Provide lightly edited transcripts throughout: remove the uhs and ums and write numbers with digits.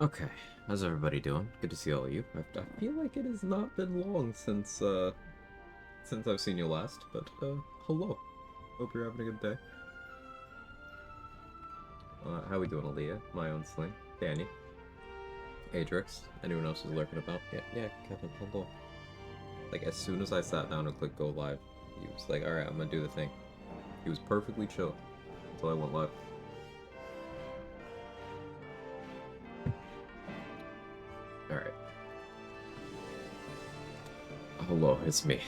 Okay, how's everybody doing? Good to see all of you. I feel like it has not been long since I've seen you last, but hello. Hope you're having a good day. How we doing, Aaliyah? My own Sling, Danny, Adrix, anyone else who's lurking about? Yeah, Kevin, hello. Like as soon as I sat down and clicked go live, he was like, "All right, I'm gonna do the thing." He was perfectly chill until I went live. All right. Hello, it's me.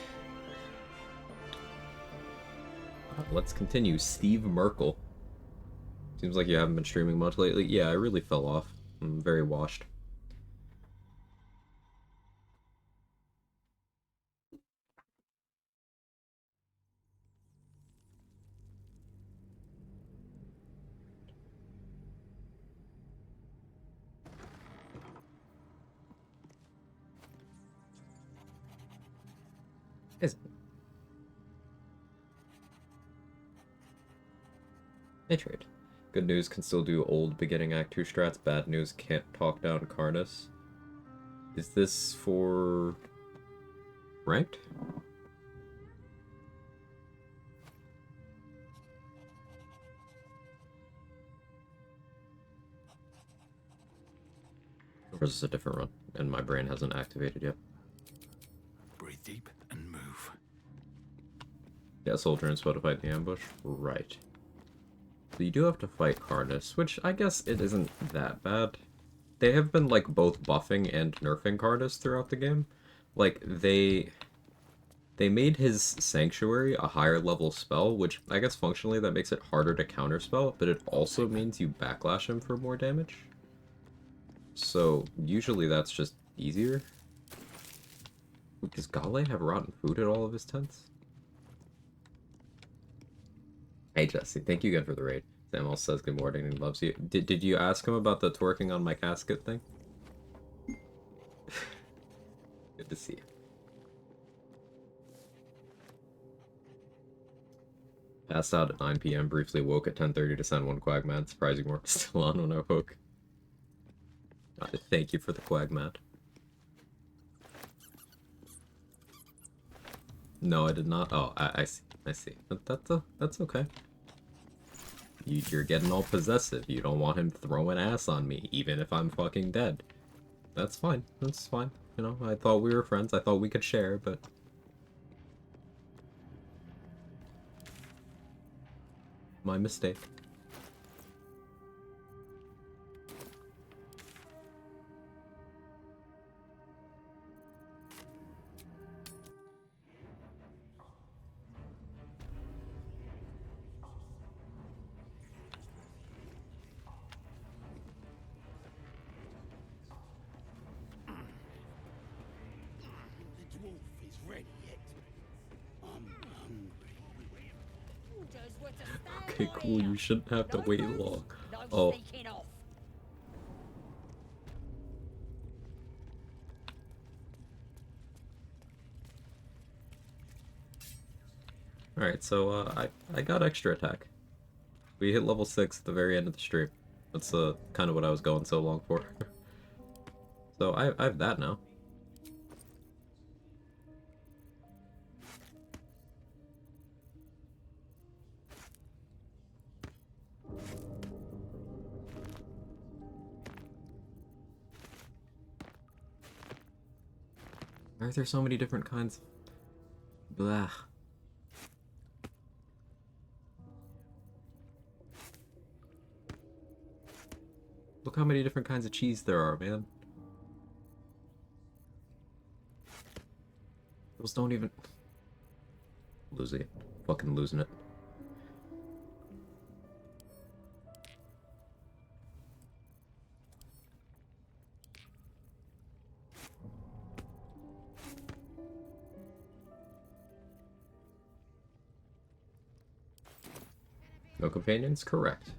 Let's continue. Steve Merkel. Seems like you haven't been streaming much lately. Yeah, I really fell off. I'm very washed. Is I trade. Good news can still do old beginning Act 2 strats. Bad news can't talk down Karnas. Is this for ranked? Or is this a different run? And my brain hasn't activated yet. Breathe deep and move. Yeah, soldier and spell to fight the ambush. Right. So you do have to fight Karnas, which I guess it isn't that bad. They have been like both buffing and nerfing Karnas throughout the game. Like they made his Sanctuary a higher level spell, which I guess functionally that makes it harder to counterspell, but it also means you backlash him for more damage. So usually that's just easier. Does Gale have rotten food at all of his tents? Hey Jesse, thank you again for the raid. Samuel says good morning and loves you. Did you ask him about the twerking on my casket thing? Good to see you. Passed out at 9 p.m. Briefly woke at 10:30 to send one Quag mad. Surprising weren't still on when I woke. Thank you for the Quag mad. No, I did not. Oh, I see. I see. That's okay. You're getting all possessive. You don't want him throwing ass on me, even if I'm fucking dead. That's fine. That's fine. You know, I thought we were friends. I thought we could share, but my mistake. The dwarf is ready yet. I'm hungry. Okay, cool. You shouldn't have to wait long. Oh, all right. So I got extra attack. We hit level 6 at the very end of the stream. That's kind of what I was going so long for. So I have that now. Why are there so many different kinds? Blah. Look how many different kinds of cheese there are, man. Those don't even... Losing it. Fucking losing it. No companions? Correct.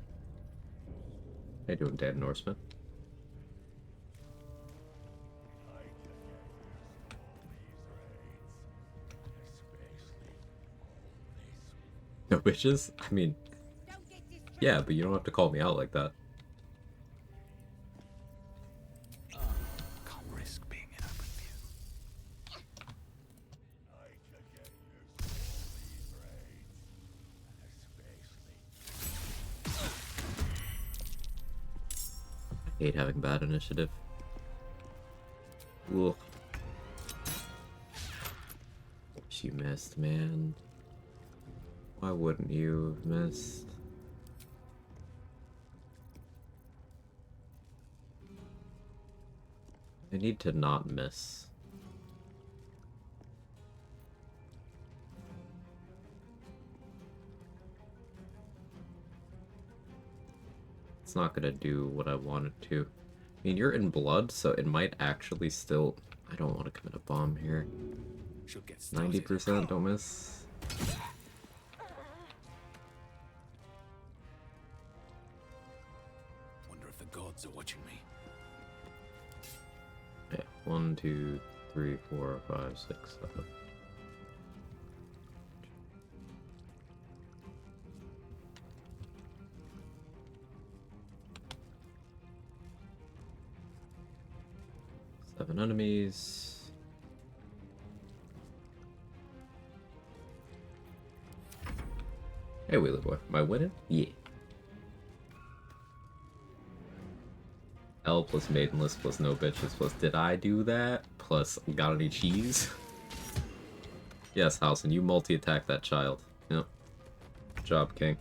How you doing, Dan Norseman? No bitches? I mean, yeah, but you don't have to call me out like that. Hate having bad initiative. Ugh. She missed, man. Why wouldn't you have missed? I need to not miss. It's not gonna do what I want it to. I mean, you're in blood, so it might actually still... I don't want to commit a bomb here. Should get started. 90%, don't miss. Wonder if the gods are watching me. Yeah, 1, 2, 3, 4, 5, 6, 7. Seven enemies. Hey, Wheeler Boy. Am I winning? Yeah. L plus maidenless plus no bitches plus did I do that? Plus got any cheese? Yes, Halson, you multi-attack that child. Yep. Good job, King.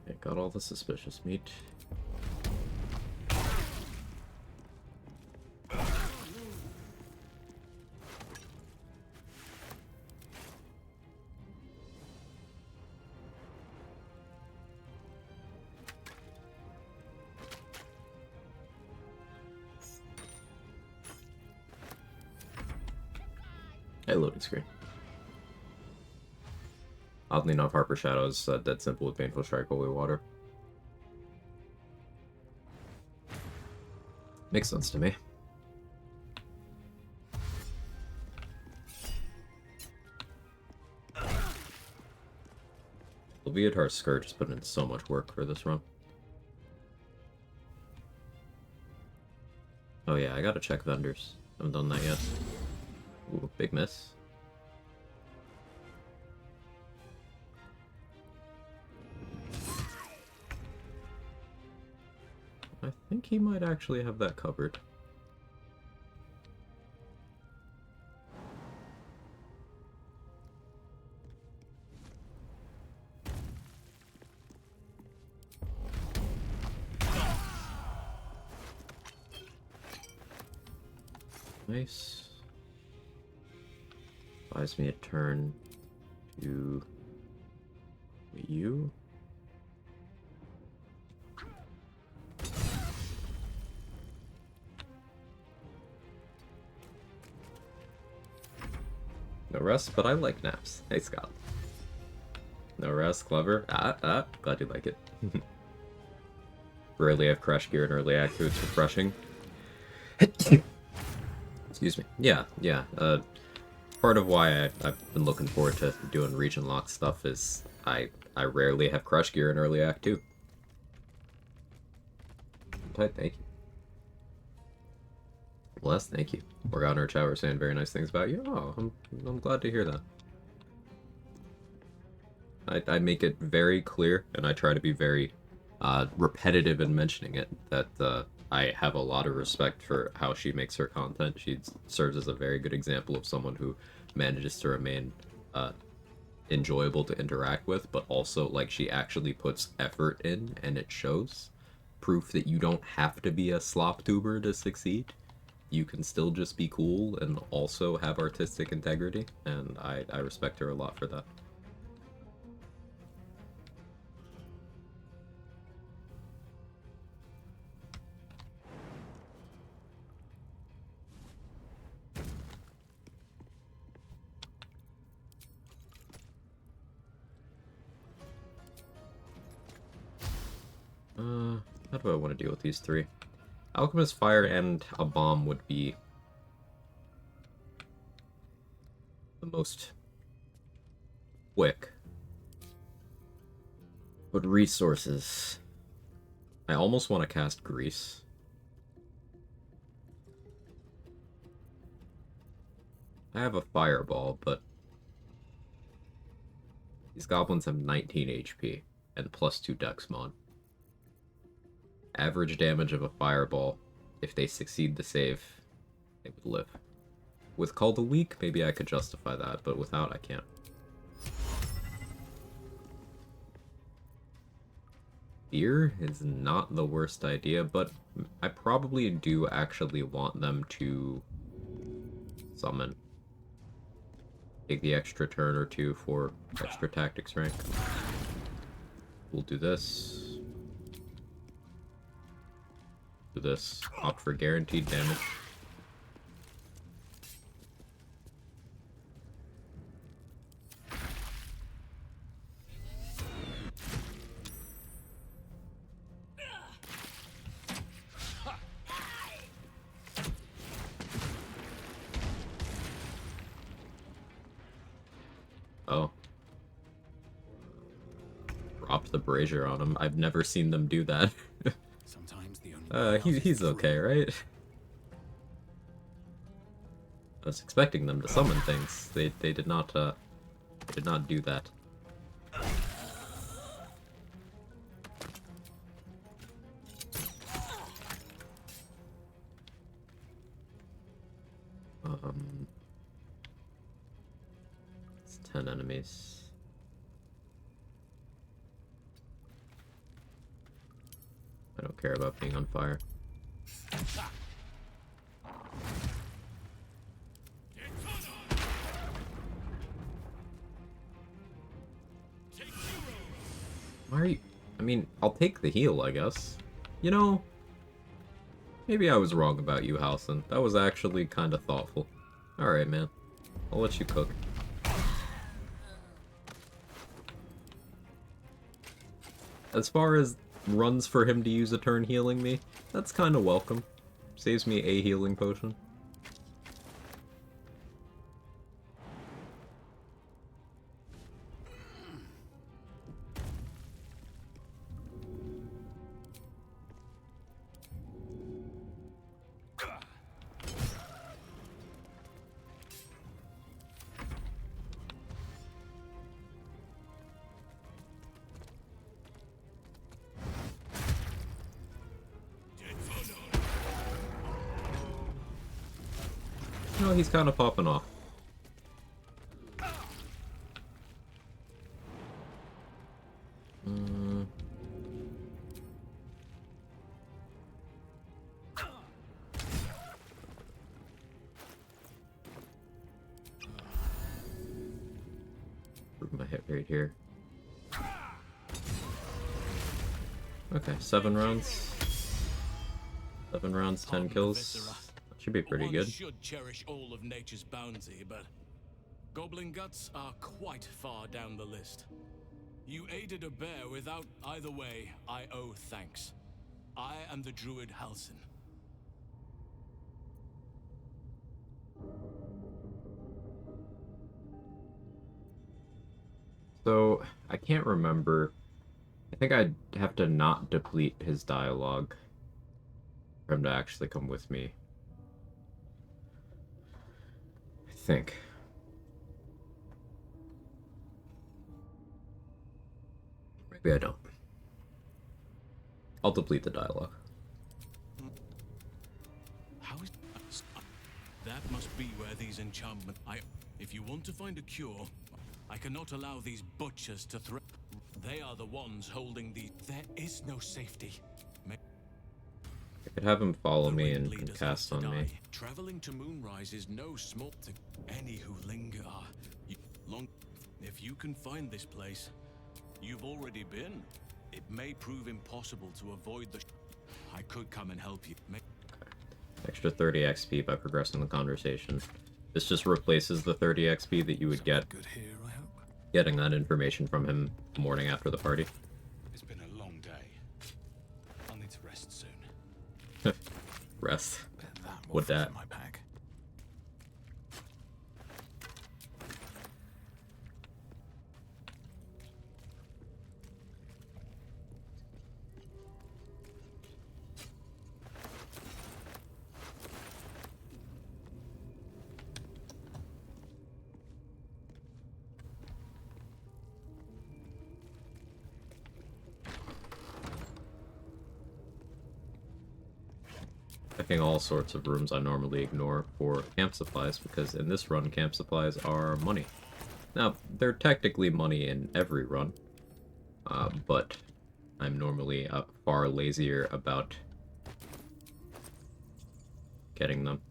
Okay, got all the suspicious meat. Hey, loading screen. Oddly enough, Harper Shadow's dead simple with Painful Strike, Holy Water. Makes sense to me. Leviatar Scourge has put in so much work for this run. Oh yeah, I gotta check vendors. Haven't done that yet. Ooh, big miss. I think he might actually have that covered. Nice. Buys me a turn to you. No rest, but I like naps. Hey, Scott. No rest, clever. Glad you like it. Rarely have crash gear in early act 2, it's refreshing. Excuse me. Yeah. Part of why I've been looking forward to doing region lock stuff is I rarely have crush gear in early act 2. Tight, thank you. Bless, thank you. Morgana in our chat were saying very nice things about you. Oh, I'm glad to hear that. I make it very clear, and I try to be very repetitive in mentioning it, that I have a lot of respect for how she makes her content. She serves as a very good example of someone who manages to remain enjoyable to interact with, but also, like, she actually puts effort in, and it shows. Proof that you don't have to be a slop tuber to succeed. You can still just be cool and also have artistic integrity, and I respect her a lot for that. do I want to deal with these three? Alchemist, fire, and a bomb would be the most quick. But resources. I almost want to cast Grease. I have a fireball, but these goblins have 19 HP and +2 dex mod. Average damage of a fireball, if they succeed the save, they would live. With Call to Weak, maybe I could justify that, but without, I can't. Fear is not the worst idea, but I probably do actually want them to summon. Take the extra turn or two for extra tactics rank. We'll do this. Do this. Opt for guaranteed damage. Oh. Dropped the brazier on him. I've never seen them do that. Sometimes the only He's okay, right? I was expecting them to summon things. They did not do that. It's 10 enemies. I don't care about being on fire. Why are you... I mean, I'll take the heal, I guess. You know, maybe I was wrong about you, Halson. That was actually kind of thoughtful. Alright, man. I'll let you cook. As far as runs for him to use a turn healing me, that's kind of welcome. Saves me a healing potion. No, he's kind of popping off. Improve my hit rate here. Okay, 7 rounds. 7 rounds, 10 kills. Should be pretty good. Should cherish all of nature's bounty, but goblin guts are quite far down the list. You aided a bear without either way. I owe thanks. I am the druid Halson. So, I can't remember. I think I'd have to not deplete his dialogue for him to actually come with me. I think. Maybe I don't. I'll deplete the dialogue. How is that? Must be where these enchantments. If you want to find a cure, I cannot allow these butchers to threaten. They are the ones holding the. There is no safety. I could have him follow me and cast on me. Traveling to Moonrise is no small thing. Any who linger are long. If you can find this place, you've already been. It may prove impossible to avoid the. I could come and help you. Extra 30 XP by progressing the conversation. This just replaces the 30 XP that you would get Good here, I hope. getting that information from him the morning after the party. It's been a long day. I'll need to rest. Rest. Bet that will Would fit that? in my pack. Checking all sorts of rooms I normally ignore for camp supplies, because in this run, camp supplies are money. Now, they're technically money in every run, but I'm normally far lazier about getting them.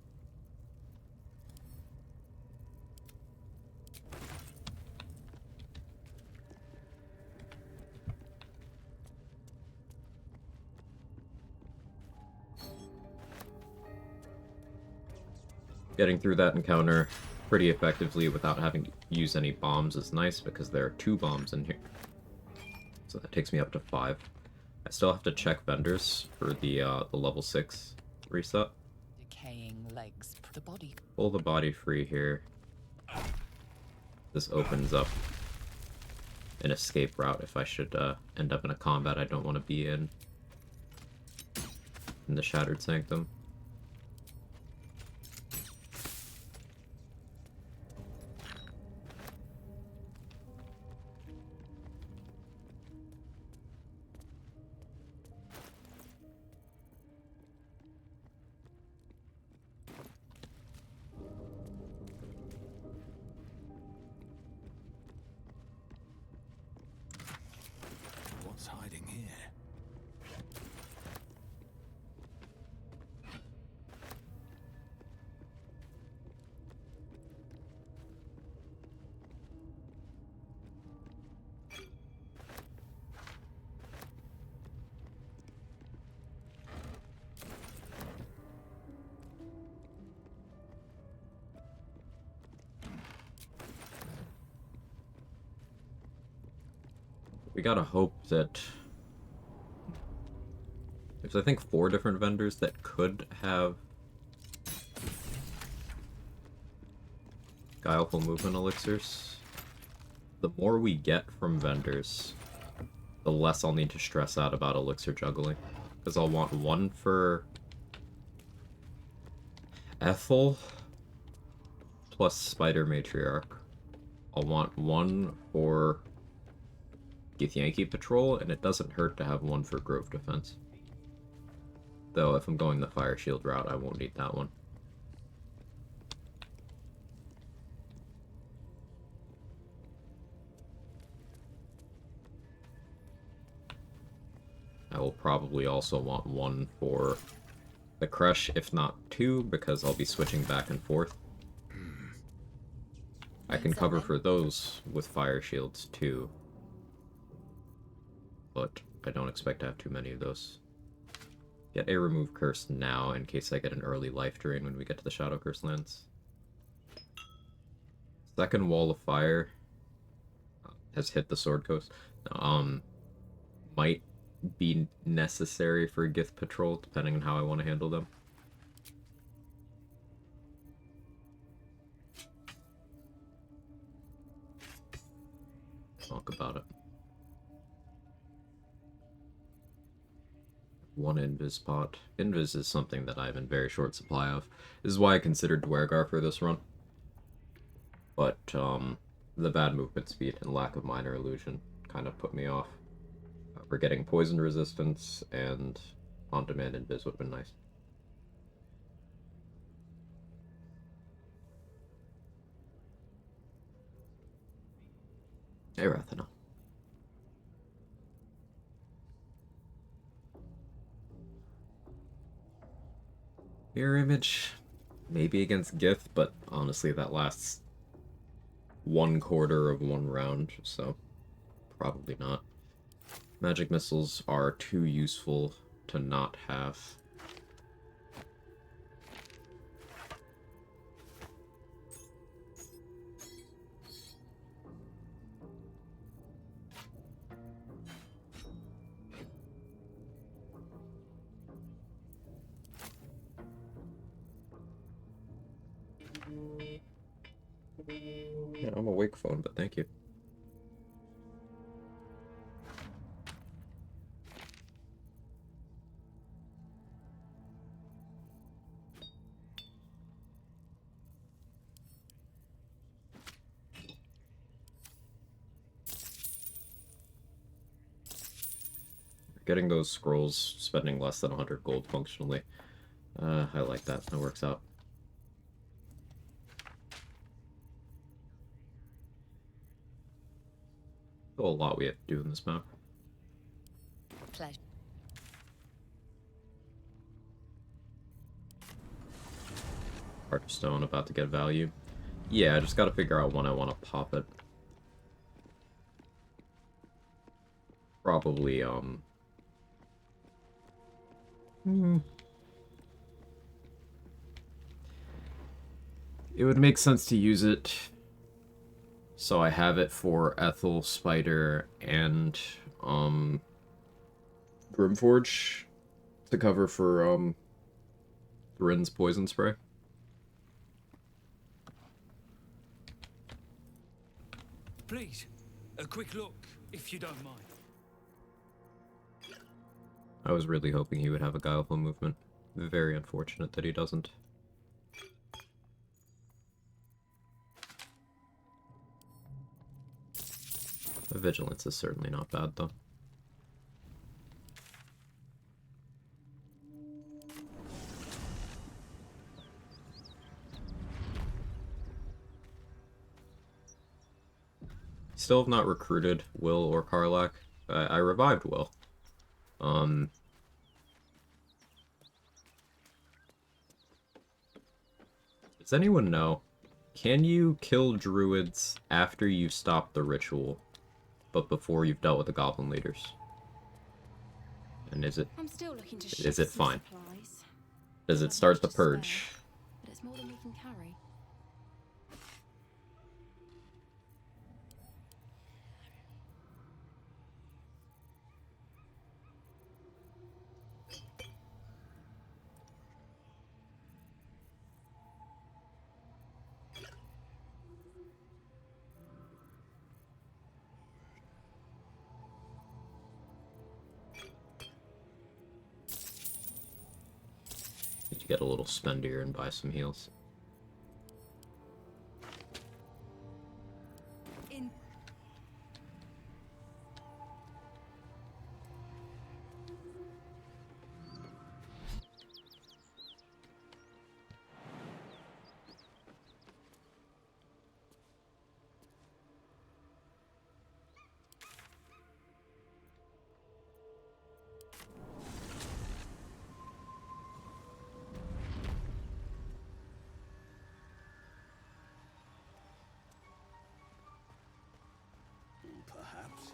Getting through that encounter pretty effectively without having to use any bombs is nice, because there are 2 bombs in here. So that takes me up to 5. I still have to check vendors for the level 6 reset. Decaying legs. The body. Pull the body free here. This opens up an escape route if I should end up in a combat I don't want to be in the Shattered Sanctum. What's hiding here? We gotta hope that there's, I think, 4 different vendors that could have Guileful Movement elixirs. The more we get from vendors, the less I'll need to stress out about elixir juggling. Because I'll want 1 for Ethel plus Spider Matriarch. I'll want 1 for Githyanki Patrol, and it doesn't hurt to have 1 for Grove Defense. Though if I'm going the Fire Shield route, I won't need that one. I will probably also want 1 for the Crush, if not 2, because I'll be switching back and forth. I can cover for those with Fire Shields too, but I don't expect to have too many of those. Get a Remove Curse now in case I get an early Life Drain when we get to the Shadow Curse lands. Second Wall of Fire has hit the Sword Coast. Might be necessary for Gith Patrol, depending on how I want to handle them. Talk about it. 1 Invis pot. Invis is something that I'm in very short supply of. This is why I considered Dwergar for this run. But, the bad movement speed and lack of Minor Illusion kind of put me off. We're getting Poison Resistance, and on-demand Invis would have been nice. Hey, Rathana. Mirror Image, maybe against Gith, but honestly that lasts 1/4 of 1 round, so probably not. Magic Missiles are too useful to not have. Yeah, I'm a wake phone, but thank you. Getting those scrolls, spending less than 100 gold functionally. I like that. That works out. Still a lot we have to do in this map. Pleasure. Heart of Stone about to get value. Yeah, I just gotta figure out when I want to pop it. Probably, It would make sense to use it. So I have it for Ethel, Spider, and, Grimforge to cover for, Thrin's poison spray. Please, a quick look, if you don't mind. I was really hoping he would have a guileful movement. Very unfortunate that he doesn't. The vigilance is certainly not bad, though. Still have not recruited Will or Karlak. I revived Will. Does anyone know? Can you kill druids after you've stopped the ritual, but before you've dealt with the goblin leaders? And is it I'm still looking to is it some fine? supplies. Does Not it start much the to spare, purge? but it's more than we can carry. Need to get a little spendier and buy some heals. In Perhaps.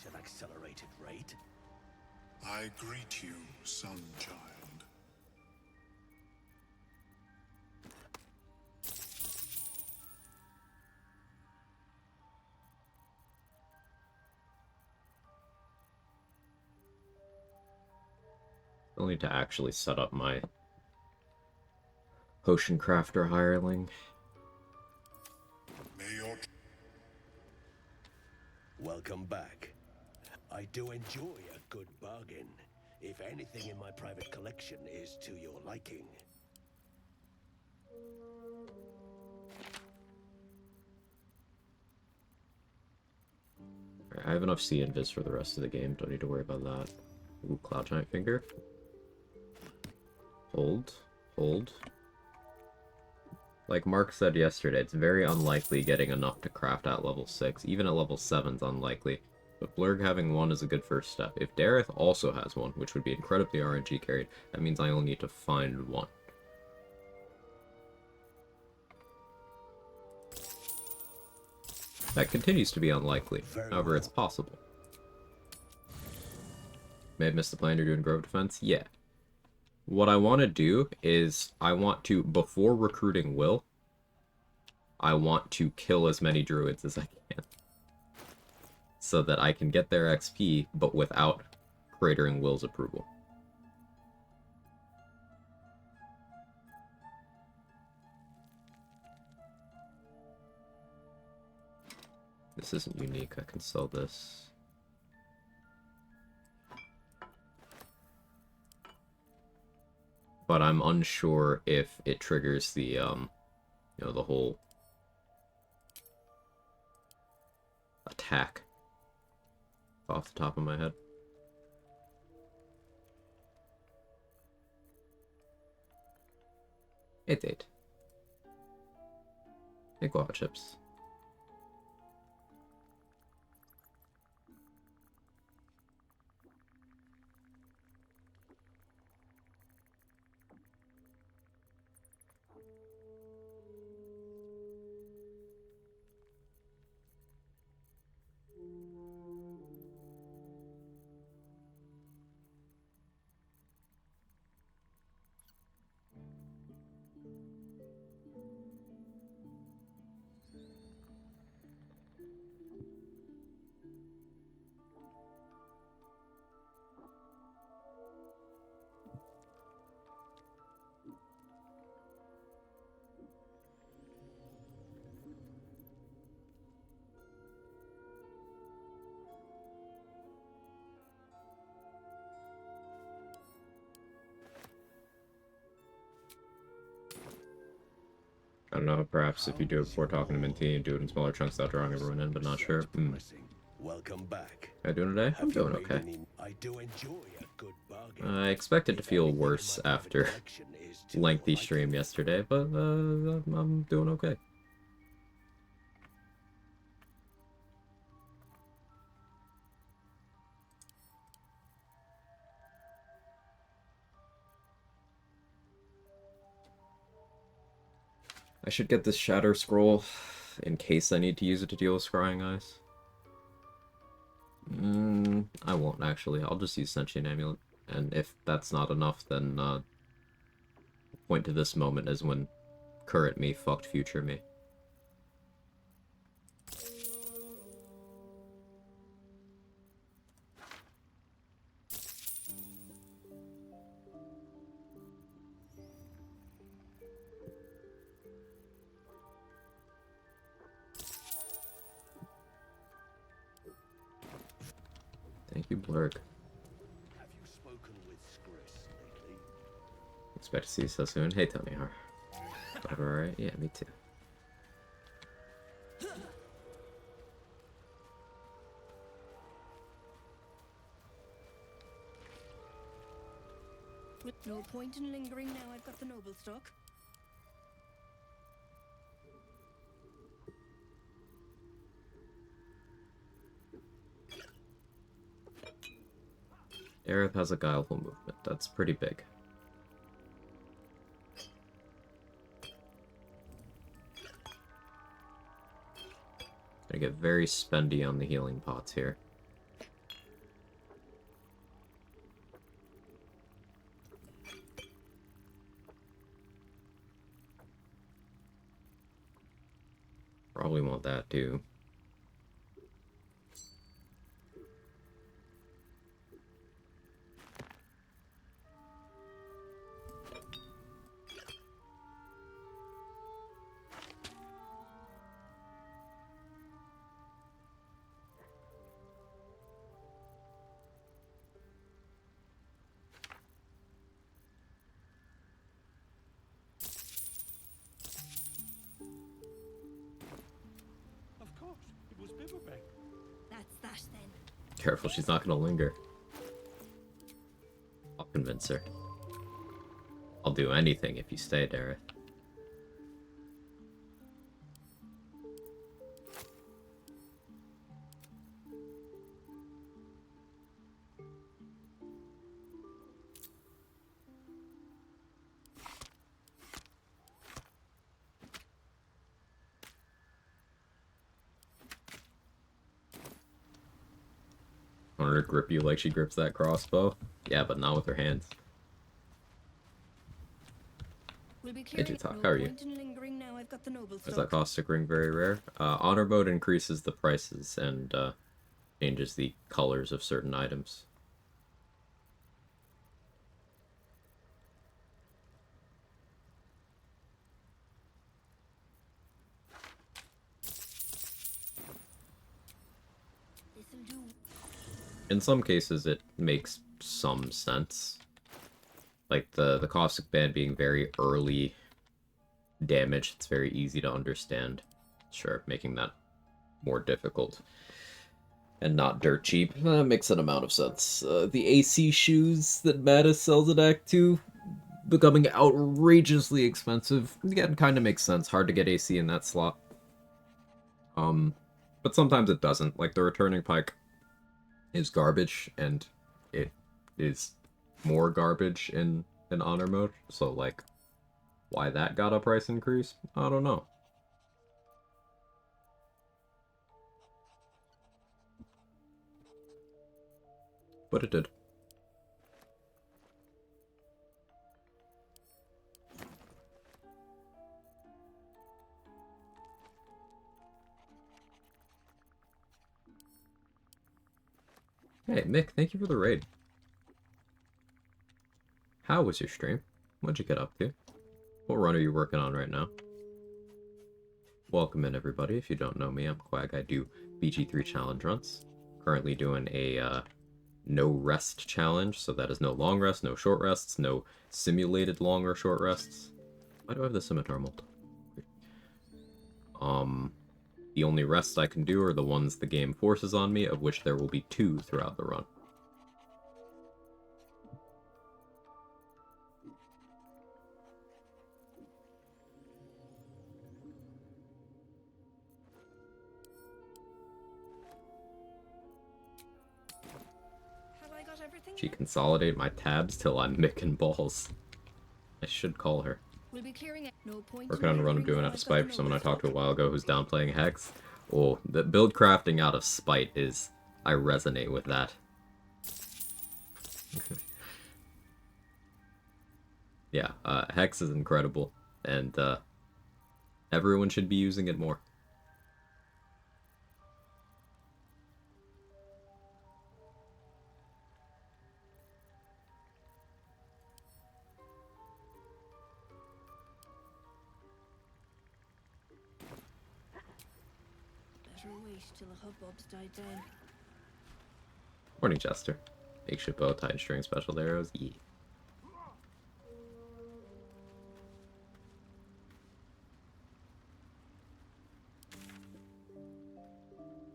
At accelerated rate. I greet you, son child. I'll need to actually set up my potion crafter hireling. May your Welcome back. I do enjoy a good bargain, if anything in my private collection is to your liking. I have enough C invis for the rest of the game, don't need to worry about that. Ooh, Cloud Giant Finger. Hold. Hold. Like Mark said yesterday, it's very unlikely getting enough to craft at level 6. Even at level 7's unlikely. But Blurg having one is a good first step. If Dareth also has one, which would be incredibly RNG carried, that means I only need to find one. That continues to be unlikely. However, it's possible. May have missed the plan you're doing Grove Defense? Yeah. What I want to do is, I want to, before recruiting Will, I want to kill as many druids as I can. So that I can get their XP, but without cratering Will's approval. This isn't unique, I can sell this. But I'm unsure if it triggers the, you know, the whole attack off the top of my head. Eight. Hey, guava chips. I don't know, perhaps if you do it before talking to Minty and do it in smaller chunks without drawing everyone in, but not sure. Welcome back. How you doing today? I'm doing okay. I do enjoy a good bargain. I expected to feel worse after lengthy stream yesterday, but I'm doing okay. I should get this Shatter Scroll in case I need to use it to deal with Scrying Eyes. I won't actually. I'll just use Sentient Amulet. And if that's not enough, then point to this moment as when current me fucked future me. Thank you, Blurg. Have you spoken with Skris lately? Expect to see you so soon. Hey, Tony. Alright, yeah, me too. No point in lingering now I've got the noble stock. Aerith has a guileful movement. That's pretty big. Gonna get very spendy on the healing pots here. Probably want that too. Of course, it was Biverbeck. That's that then. Careful, she's not gonna linger. I'll convince her. I'll do anything if you stay, Dareth. Want her to grip you like she grips that crossbow? Yeah, but not with her hands. We'll be Hey, clearing. Jutak, No how are you? point in lingering now I've got the noble Is stock. that caustic ring very rare? Honor mode increases the prices and changes the colors of certain items. This'll do. In some cases, it makes some sense. Like the caustic band being very early damage, it's very easy to understand. Sure, making that more difficult and not dirt cheap, that makes an amount of sense. The AC shoes that Mattis sells at Act 2 becoming outrageously expensive, again, kind of makes sense. Hard to get AC in that slot. But sometimes it doesn't. Like, the returning pike is garbage, and it is more garbage in honor mode, so, like, why that got a price increase? I don't know. But it did. Hey, Mick, thank you for the raid. How was your stream? What'd you get up to? What run are you working on right now? Welcome in, everybody. If you don't know me, I'm Quag. I do BG3 challenge runs. Currently doing a no rest challenge, so that is no long rest, no short rests, no simulated long or short rests. Why do I have the scimitar mold? The only rests I can do are the ones the game forces on me, of which there will be 2 throughout the run. Have I got everything? She consolidate my tabs till I'm micking balls. I should call her. We'll be clearing it. No point. Working on a run I'm doing out of spite for someone I talked to a while ago who's downplaying Hex. Oh, the build crafting out of spite is... I resonate with that. Yeah, Hex is incredible, and everyone should be using it more. Better wait till the hubbubs died down. Morning, Chester. Makeshift bow, tight string, special arrows, yeah.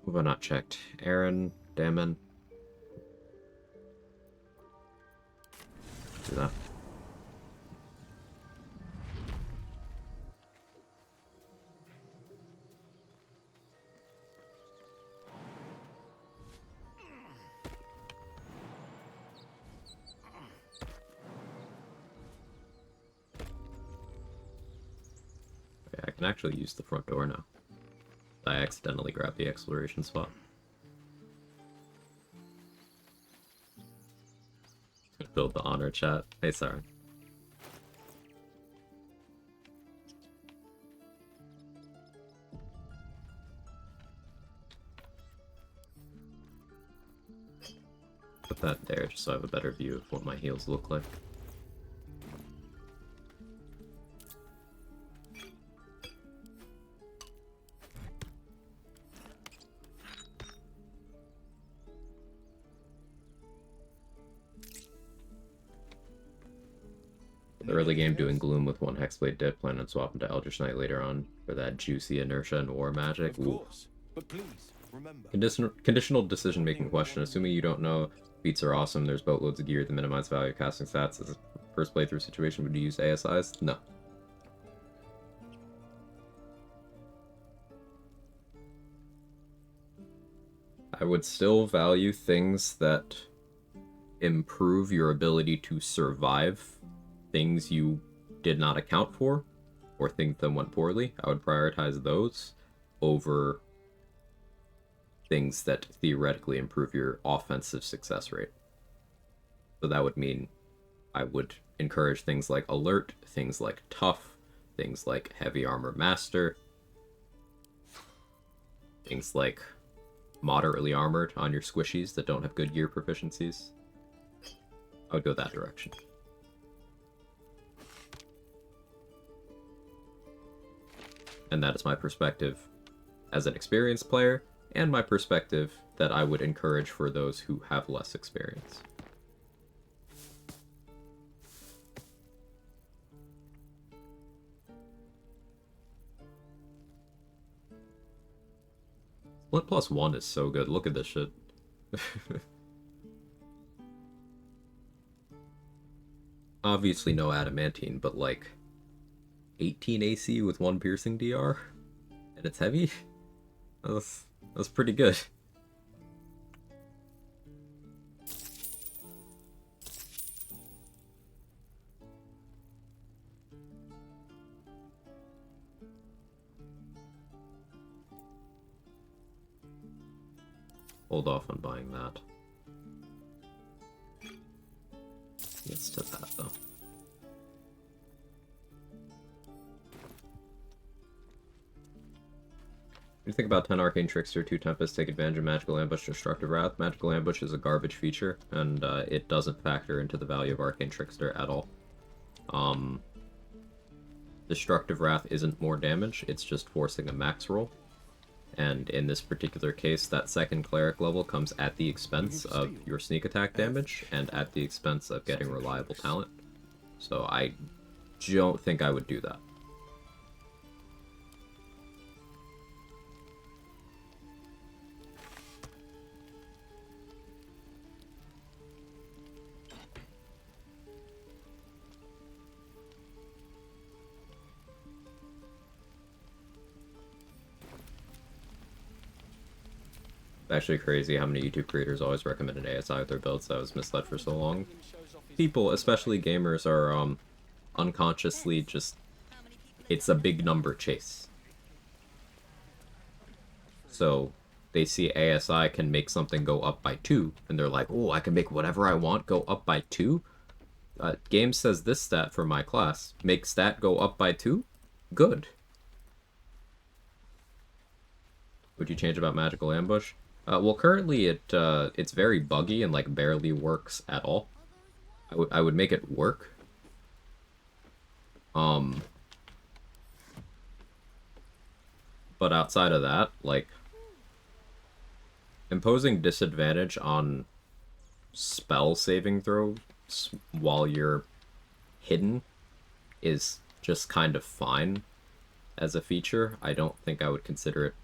Who have I not checked? Aaron, Damon. Do that. Okay, I can actually use the front door now. I accidentally grabbed the exploration spot. Build the honor chat. Hey, sorry. Put that there just so I have a better view of what my heels look like. The early game doing Gloom with 1 Hexblade dip, plan on swapping to Eldritch Knight later on for that juicy inertia and war magic. Of course, but please remember. Conditional decision making question. Assuming you don't know beats are awesome, there's boatloads of gear that minimize value of casting stats. As a first playthrough situation, would you use ASIs? No. I would still value things that improve your ability to survive things you did not account for, or things that went poorly. I would prioritize those over things that theoretically improve your offensive success rate. So that would mean I would encourage things like alert, things like tough, things like heavy armor master, things like moderately armored on your squishies that don't have good gear proficiencies. I would go that direction. And that is my perspective as an experienced player, and my perspective that I would encourage for those who have less experience. Split +1 is so good. Look at this shit. Obviously no adamantine, but like 18 AC with 1 piercing DR, and it's heavy. That's pretty good. Hold off on buying that. Gets to that though. What do you think about 10 Arcane Trickster, 2 Tempest, take advantage of Magical Ambush, Destructive Wrath? Magical Ambush is a garbage feature, and it doesn't factor into the value of Arcane Trickster at all. Destructive Wrath isn't more damage, it's just forcing a max roll. And in this particular case, that second Cleric level comes at the expense of your sneak attack damage, and at the expense of getting reliable talent. So I don't think I would do that. Actually crazy how many YouTube creators always recommended ASI with their builds. I was misled for so long. People, especially gamers, are unconsciously just... It's a big number chase. So they see ASI can make something go up by 2, and they're like, oh, I can make whatever I want go up by 2? Game says this stat for my class. Make stat go up by 2? Good. Would you change about Magical Ambush? Well, currently it's very buggy and like barely works at all. I would make it work. But outside of that, like imposing disadvantage on spell saving throws while you're hidden is just kind of fine as a feature. I don't think I would consider it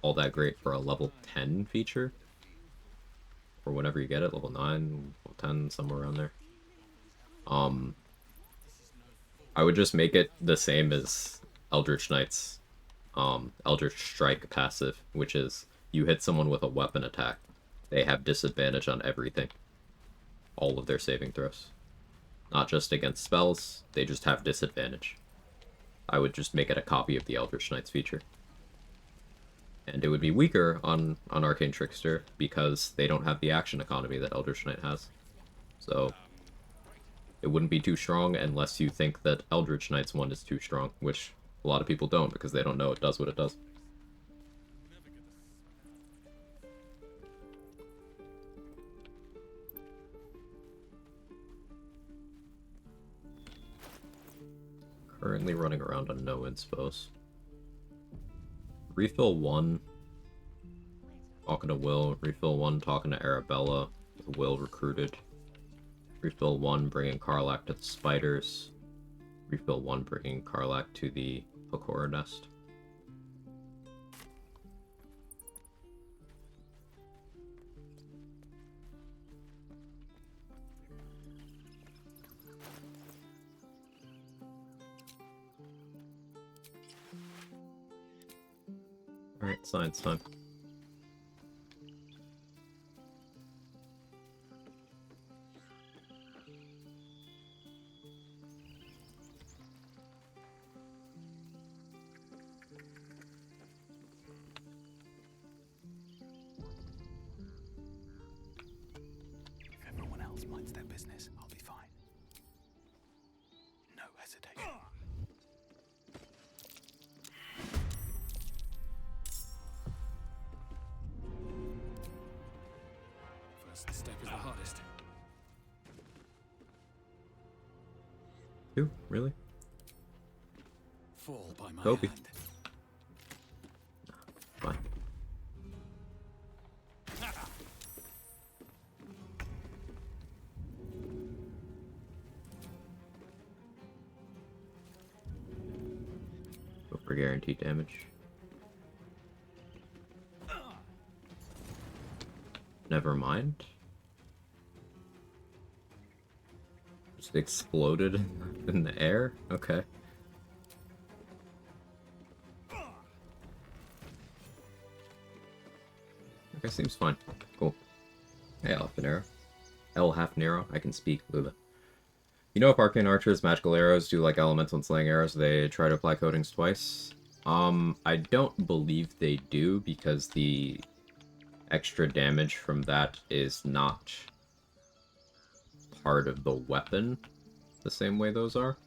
all that great for a level 10 feature, or whenever you get it, level 9, level 10, somewhere around there. I would just make it the same as Eldritch Knight's Eldritch Strike passive, which is you hit someone with a weapon attack, they have disadvantage on everything, all of their saving throws, not just against spells, they just have disadvantage. I would just make it a copy of the Eldritch Knight's feature. And it would be weaker on Arcane Trickster because they don't have the action economy that Eldritch Knight has. So it wouldn't be too strong unless you think that Eldritch Knight's one is too strong, which a lot of people don't because they don't know it does what it does. Currently running around on no inspos. Refill 1, talking to Will. Refill 1, talking to Arabella, with Will recruited. Refill 1, bringing Karlach to the spiders. Refill 1, bringing Karlach to the Hokora nest. Alright, science time. If everyone else minds their business, I'll be fine. No hesitation. First step is the hardest. 2? Really? Fall by my Kobe. hand. Fine. for guaranteed damage. Never mind. Just exploded in the air? Okay. Okay, seems fine. Cool. Hey, Elephant Arrow. L half Nero, I can speak. Ugh. You know if Arcane Archers, magical arrows do like elemental and slaying arrows, they try to apply coatings twice? I don't believe they do, because the extra damage from that is not part of the weapon the same way those are.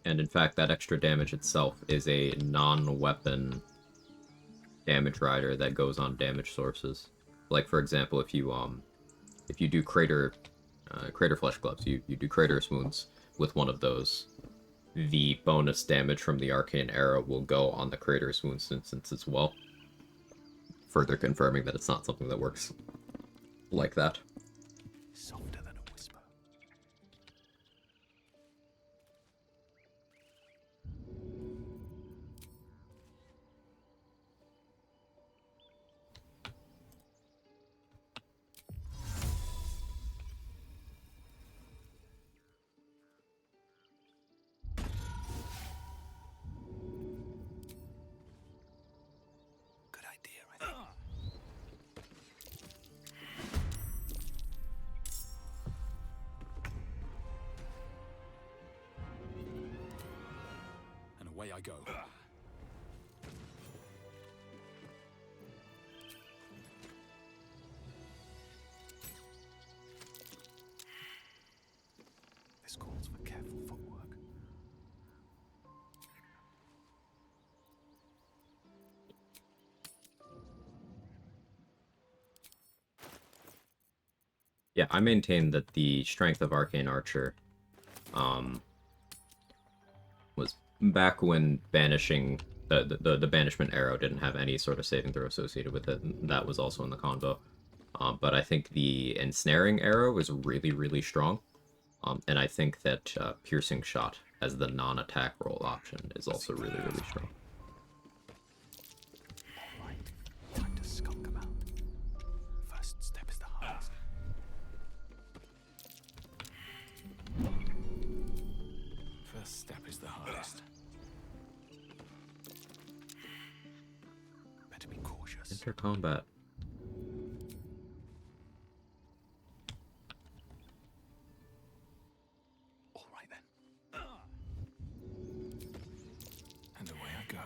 And in fact, that extra damage itself is a non-weapon damage rider that goes on damage sources. Like, for example, if you do Crater Flesh Gloves, you do Crater's Wounds with one of those, the bonus damage from the Arcane Arrow will go on the Crater's Wounds instance as well. Further confirming that it's not something that works like that. Softer than a whisper. Good idea, I think. And away I go. This calls for careful footwork. Yeah, I maintain that the strength of Arcane Archer was back when banishing the banishment arrow didn't have any sort of saving throw associated with it. And that was also in the combo. But I think the ensnaring arrow is really, really strong. And I think that piercing shot as the non-attack roll option is also really, really strong. All right, time to skunk about. First step is the hardest. First step is the hardest. Better be cautious. Enter combat. All right then. And away I go.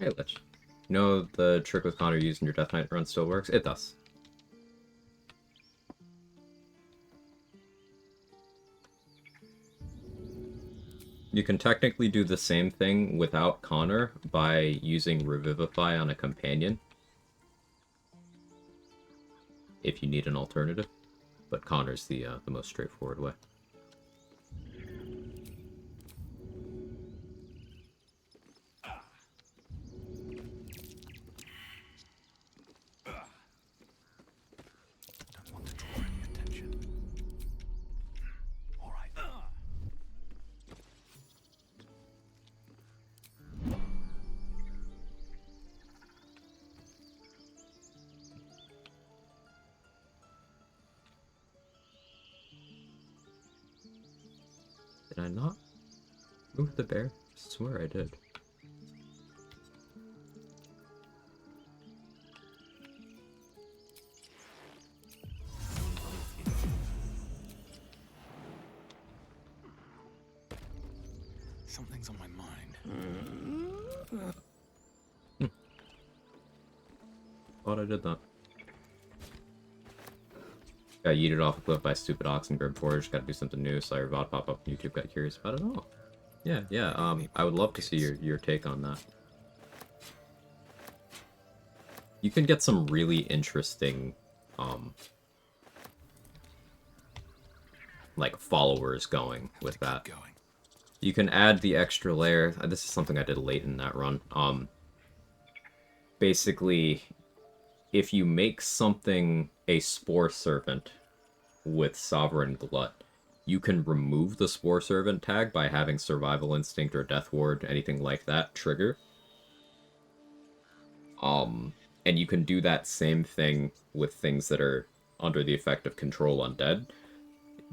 Hey, Lich. You know the trick with Connor used in your Death Knight run still works? It does. You can technically do the same thing without Connor by using Revivify on a companion, if you need an alternative, but Connor's the most straightforward way. Don't want to draw any attention. All right. Did I not move the bear? I swear I did. Something's on my mind. Thought I did that. Got yeeted off a cliff by stupid ox and Grim Forge. Got to do something new. Saw your VOD pop up on YouTube. Got curious about it all. Yeah. I would love to see your take on that. You can get some really interesting like followers going with that. Going. You can add the extra layer. This is something I did late in that run. Basically, if you make something a Spore Servant with Sovereign Glut, you can remove the Spore Servant tag by having Survival Instinct or Death Ward, anything like that, trigger. And you can do that same thing with things that are under the effect of Control Undead,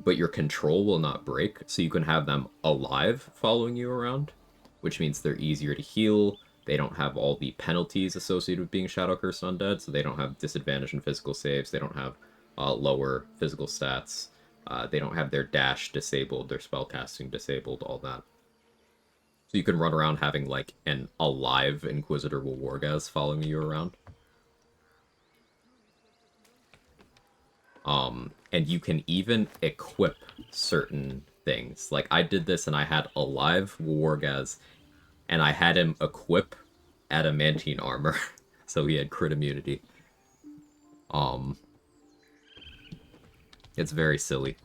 but your control will not break, so you can have them alive following you around, which means they're easier to heal. They don't have all the penalties associated with being Shadow Cursed Undead, so they don't have disadvantage in physical saves, they don't have lower physical stats, they don't have their dash disabled, their spellcasting disabled, all that. So you can run around having, like, an alive Inquisitor Wargaz following you around. And you can even equip certain things. Like, I did this and I had alive Wargaz, and I had him equip adamantine armor, so he had crit immunity. It's very silly.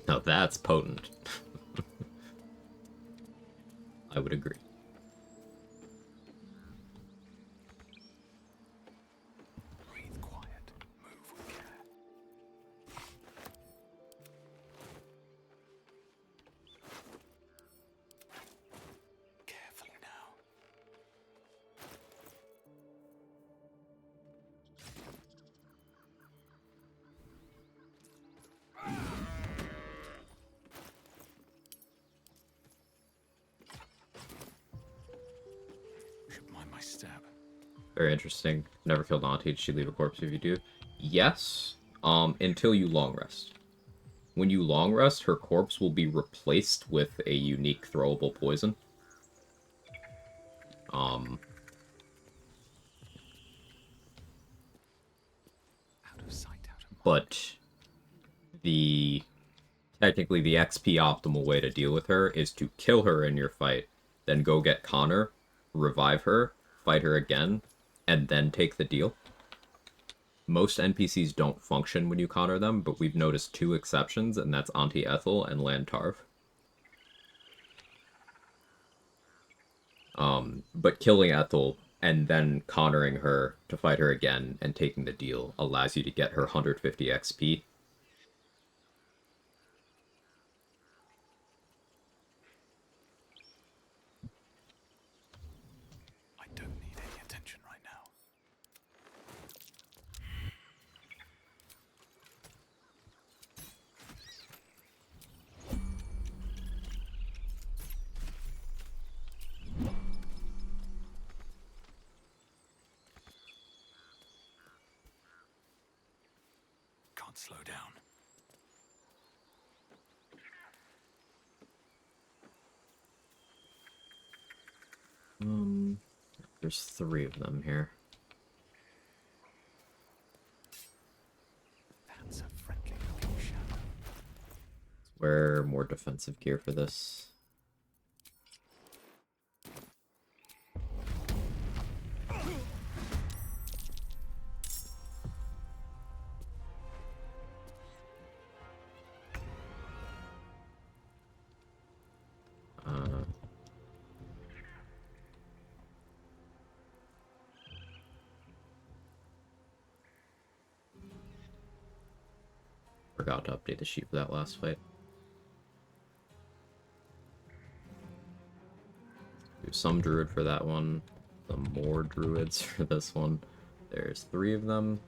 Now that's potent. I would agree. Breathe quiet. Move with care. Carefully now. Should mind my step. Very interesting. Never killed Auntie. Did she leave a corpse if you do? Yes. Until you long rest. When you long rest, her corpse will be replaced with a unique throwable poison. Out of sight, out of mind. But technically the XP optimal way to deal with her is to kill her in your fight, then go get Connor, revive her, fight her again, and then take the deal. Most NPCs don't function when you Connor them, but we've noticed two exceptions, and that's Auntie Ethel and Lantarv. But killing Ethel and then Connoring her to fight her again and taking the deal allows you to get her 150 XP. I don't need any attention right now. Can't slow down. There's 3 of them here. That's a friendly looking shadow. Wear more defensive gear for this. Forgot to update the sheet for that last fight. Do some druid for that one, some more druids for this one. There's 3 of them.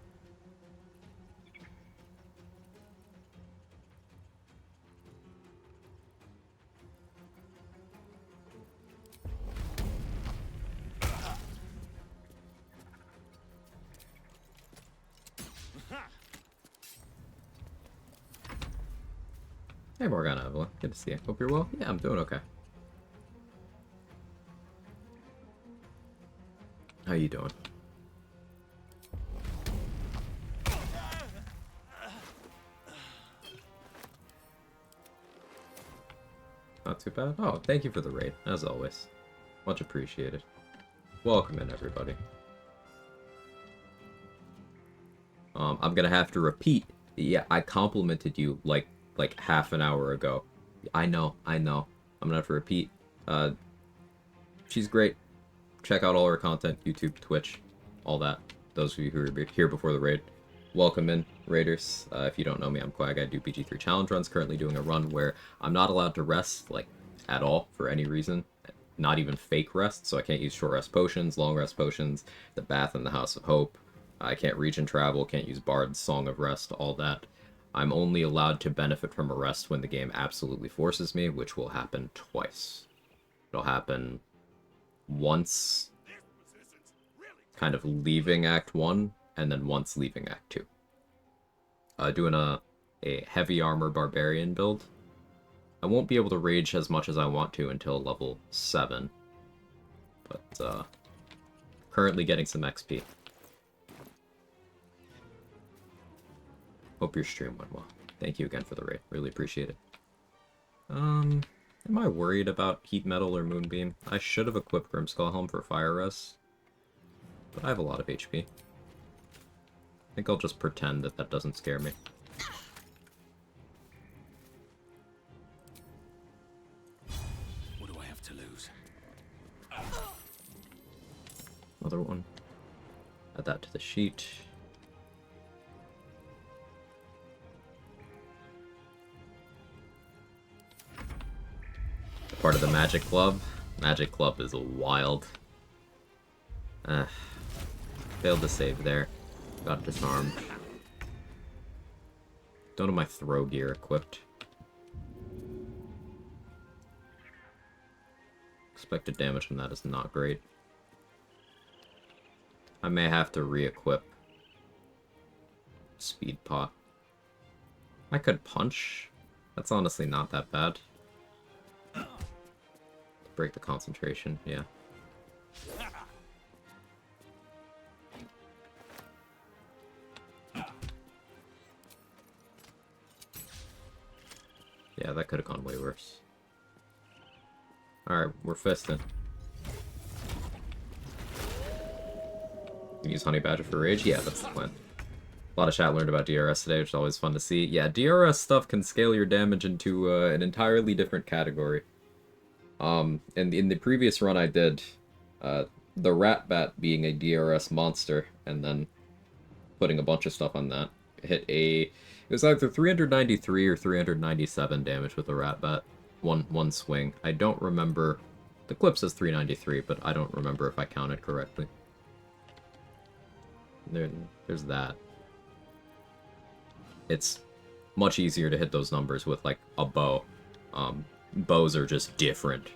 Hey Morgana, Evelyn. Good to see you. Hope you're well. Yeah, I'm doing okay. How you doing? Not too bad. Oh, thank you for the raid, as always. Much appreciated. Welcome in, everybody. I'm gonna have to repeat. Yeah, I complimented you like half an hour ago. I know. I'm gonna have to repeat. She's great. Check out all her content, YouTube, Twitch, all that. Those of you who are here before the raid, welcome in, raiders. If you don't know me, I'm Quag. I do BG3 challenge runs. Currently doing a run where I'm not allowed to rest, like, at all, for any reason. Not even fake rest, so I can't use short rest potions, long rest potions, the Bath and the House of Hope. I can't region travel, can't use Bard's Song of Rest, all that. I'm only allowed to benefit from a rest when the game absolutely forces me, which will happen twice. It'll happen once kind of leaving Act 1, and then once leaving Act 2. Doing a heavy armor barbarian build. I won't be able to rage as much as I want to until level 7. But, currently getting some XP. Hope your stream went well. Thank you again for the raid. Really appreciate it. Am I worried about Heat Metal or Moonbeam? I should have equipped Grimskull Helm for Fire Res, but I have a lot of HP. I think I'll just pretend that that doesn't scare me. What do I have to lose? Another one. Add that to the sheet. Part of the Magic Club. Magic Club is wild. Failed to save there. Got disarmed. Don't have my throw gear equipped. Expected damage from that is not great. I may have to re-equip Speed Pot. I could punch. That's honestly not that bad. Break the concentration, yeah. Yeah, that could have gone way worse. Alright, we're fisting. You use Honey Badger for rage? Yeah, that's the plan. A lot of chat learned about DRS today, which is always fun to see. Yeah, DRS stuff can scale your damage into an entirely different category. And in the previous run I did, the Rat Bat being a DRS monster, and then putting a bunch of stuff on that, hit it was either 393 or 397 damage with the Rat Bat. One swing. I don't remember, the clip says 393, but I don't remember if I counted correctly. There's that. It's much easier to hit those numbers with, like, a bow. Bows are just different.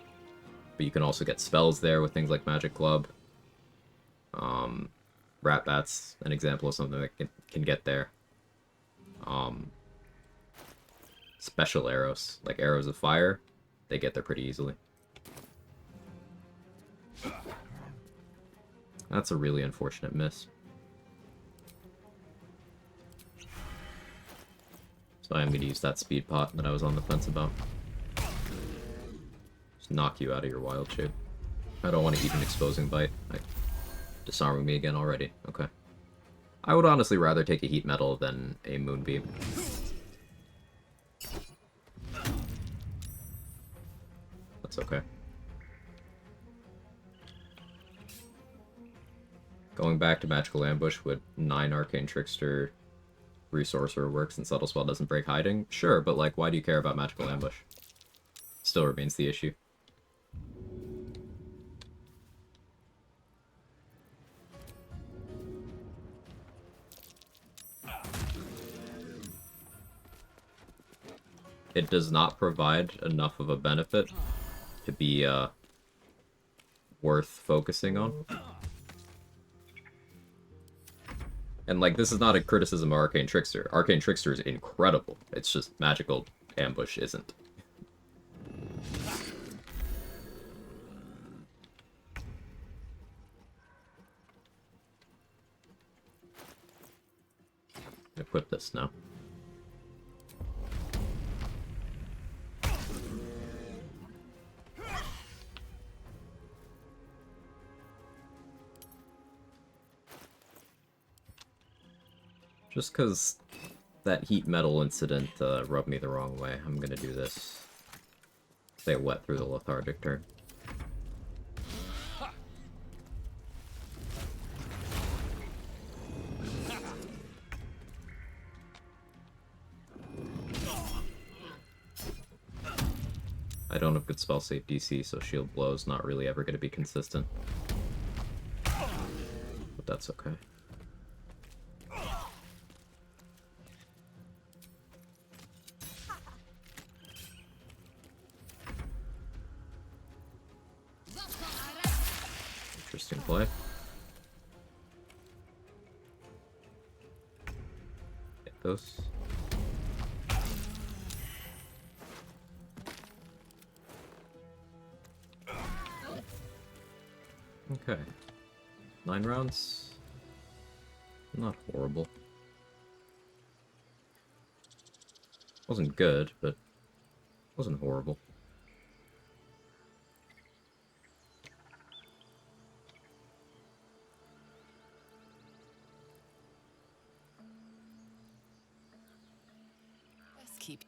But you can also get spells there with things like Magic Club. Rat Bat's an example of something that can get there. Special arrows, like arrows of fire, they get there pretty easily. That's a really unfortunate miss. So I am going to use that speed pot that I was on the fence about. Just knock you out of your wild shape. I don't want to eat an exposing bite. Disarming me again already. Okay. I would honestly rather take a heat metal than a moonbeam. That's okay. Going back to Magical Ambush with 9 Arcane Trickster, Resourcer works and Subtle Spell doesn't break hiding? Sure, but like, why do you care about Magical Ambush? Still remains the issue. It does not provide enough of a benefit to be worth focusing on. And like, this is not a criticism of Arcane Trickster. Arcane Trickster is incredible. It's just Magical Ambush isn't. Equip this now. Just because that heat metal incident rubbed me the wrong way, I'm gonna do this. Stay wet through the lethargic turn. I don't have good spell save DC, so shield blow's not really ever going to be consistent. But that's okay. Interesting play. Get those. Okay. 9 rounds. Not horrible. Wasn't good, but wasn't horrible. Let's keep.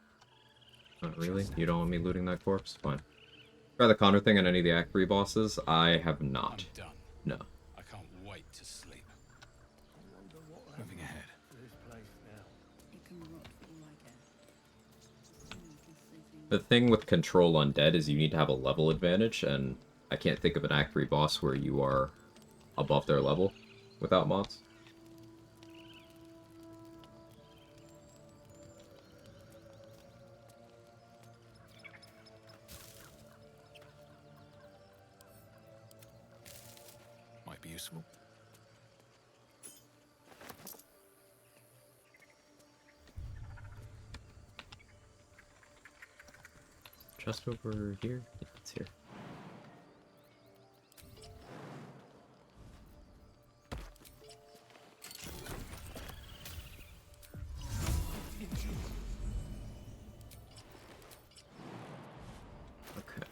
Not really? You don't want me looting that corpse? Fine. Try the Connor thing on any of the Act 3 bosses? I have not. I'm done. No. I can't wait to sleep. Moving ahead. It can rot for all I care. The thing with Control Undead is you need to have a level advantage, and I can't think of an Act 3 boss where you are above their level without mods. Might be useful. Just over here? Yeah, it's here. Okay.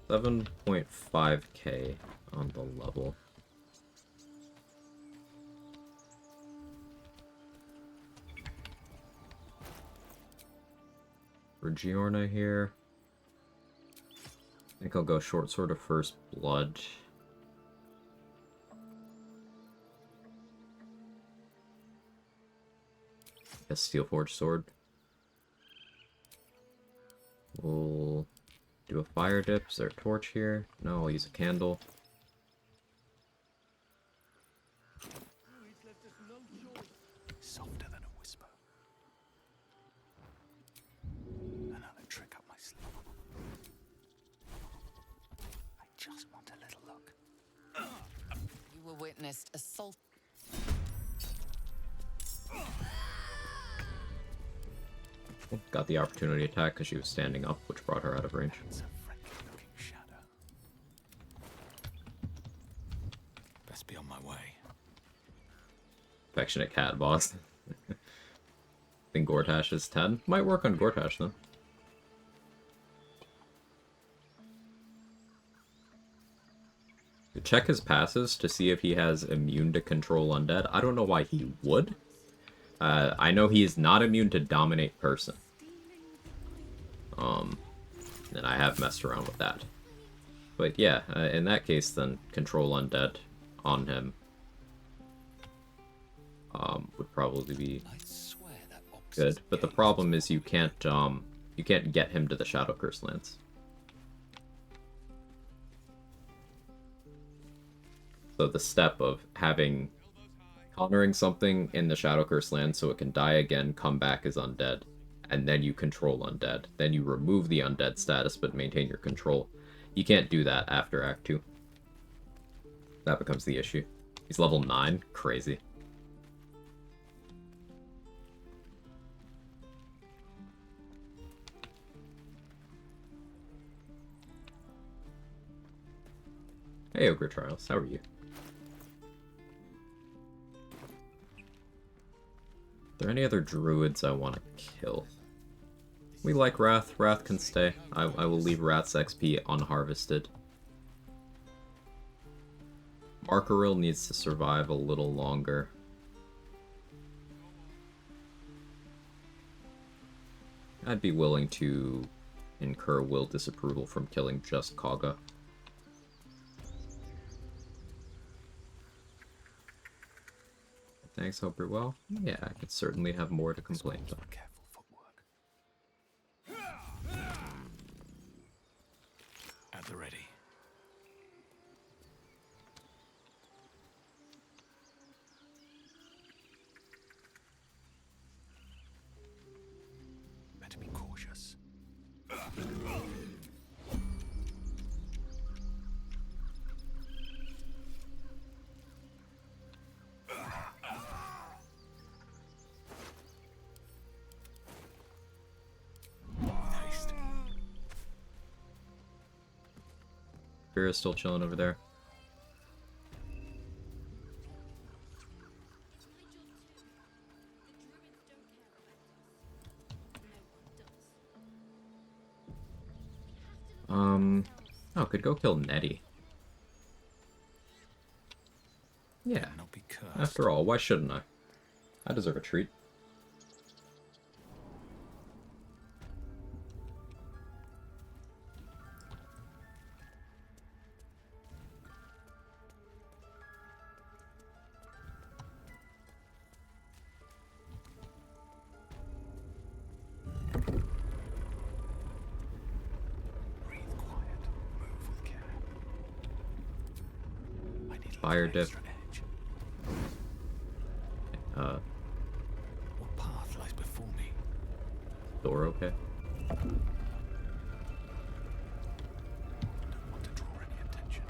7.5k on the level. For Giorna here, I think I'll go short sword of first blood. A steelforged sword. We'll do a fire dip. Is there a torch here? No, I'll use a candle. Softer than a whisper. Another trick up my sleeve. I just want a little look. You were witnessed assault. Got the opportunity attack because she was standing up, which brought her out of range. It's a friendly looking shadow. Best be on my way. Affectionate cat boss. I think Gortash is 10. Might work on Gortash then. Check his passes to see if he has immune to control undead. I don't know why he would. I know he is not immune to dominate person. And I have messed around with that. But yeah, in that case then control undead on him would probably be I swear that box good. is But the gay. problem is you can't get him to the Shadow Curse lands. So the step of countering something in the Shadow Curse land so it can die again, come back as undead, and then you control undead. Then you remove the undead status but maintain your control. You can't do that after Act 2. That becomes the issue. He's level 9? Crazy. Hey Ogre Trials, how are you? Are there any other druids I want to kill? We like Wrath. Wrath can stay. I will leave Wrath's XP unharvested. Markaril needs to survive a little longer. I'd be willing to incur will disapproval from killing just Kaga. Thanks, hope you're well. Yeah, I could certainly have more to complain about. Careful footwork. At the ready. Better be cautious. Haste. Vera's still chilling over there. Oh, could go kill Nettie. Yeah, Not be cursed. after all, why shouldn't I? I deserve a treat. Breathe quiet. Move with care. I need a Fire little dip. extra edge. What path lies before me? Door okay? Don't want to draw any attention.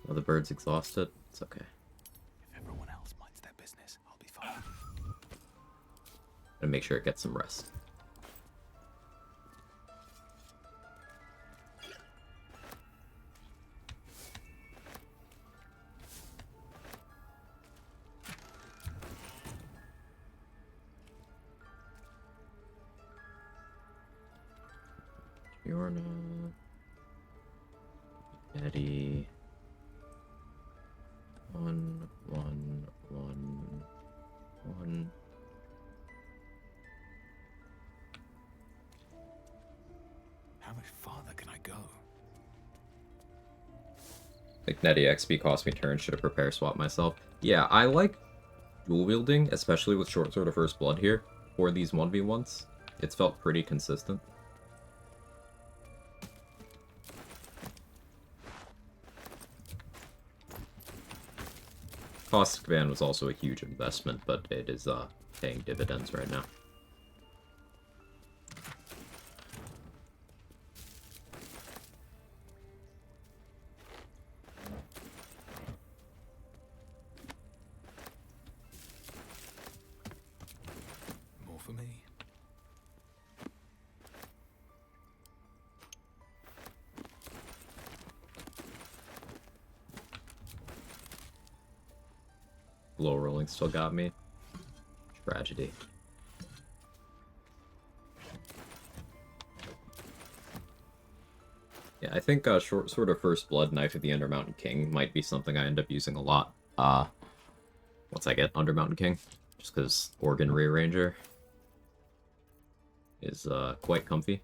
Oh, the bird's exhausted. It's okay. If everyone else minds their business, I'll be fine. And make sure it gets some rest. Fiorna. Eddie. 1, 1, 1, 1. How much farther can I go? Like Nettie XP cost me turns, should have prepare swap myself. Yeah, I like dual wielding, especially with Short Sword of First Blood here, for these 1v1s. It's felt pretty consistent. Caustic Van was also a huge investment, but it is paying dividends right now. More for me. Low rolling still got me. Tragedy. Yeah, I think Short Sword of First Blood, Knife of the Undermountain King might be something I end up using a lot. Once I get Undermountain King, just because Organ Rearranger is quite comfy.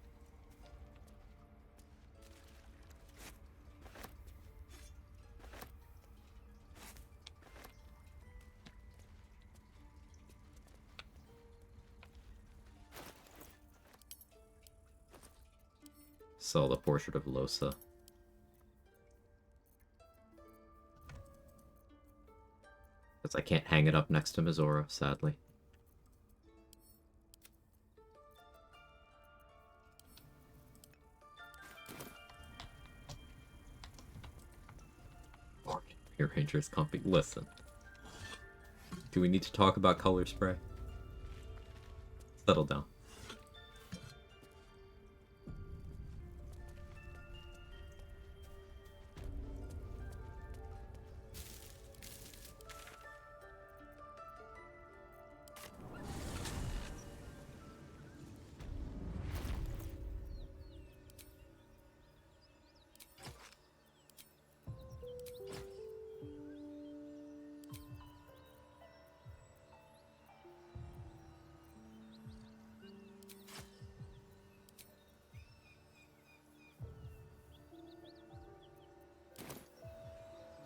Sell the Portrait of Losa. Because I can't hang it up next to Mizora, sadly. Your Ranger's comfy. Listen. Do we need to talk about color spray? Settle down.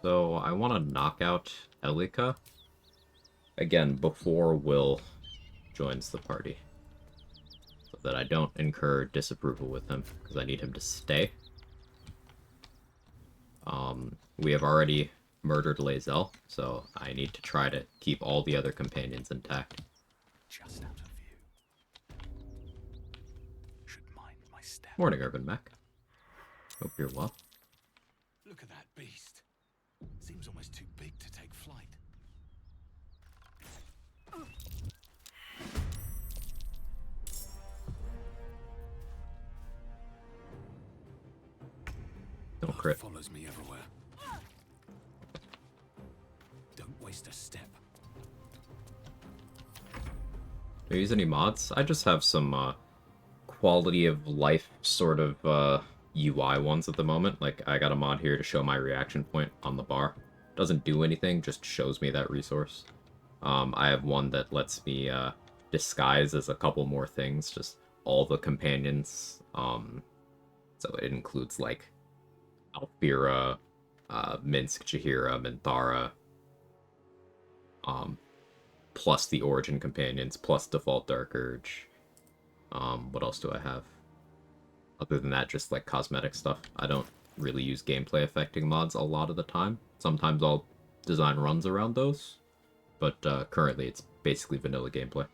So I want to knock out Elika again before Will joins the party, so that I don't incur disapproval with him, because I need him to stay. We have already murdered Lae'zel, so I need to try to keep all the other companions intact. Just out of view. Should mind my step. Morning, Urban Mac. Hope you're well. Look at that beast. Seems almost too big to take flight. Don't crit. Follows me everywhere. Don't waste a step. Do you use any mods? I just have some quality of life sort of UI ones at the moment. Like, I got a mod here to show my reaction point on the bar. Doesn't do anything, just shows me that resource. I have one that lets me disguise as a couple more things, just all the companions. So it includes, like, Alfira, Minsk, Jaheira, Minthara, plus the Origin companions, plus default Dark Urge. What else do I have? Other than that, just like cosmetic stuff. I don't really use gameplay affecting mods a lot of the time. Sometimes I'll design runs around those, but currently it's basically vanilla gameplay.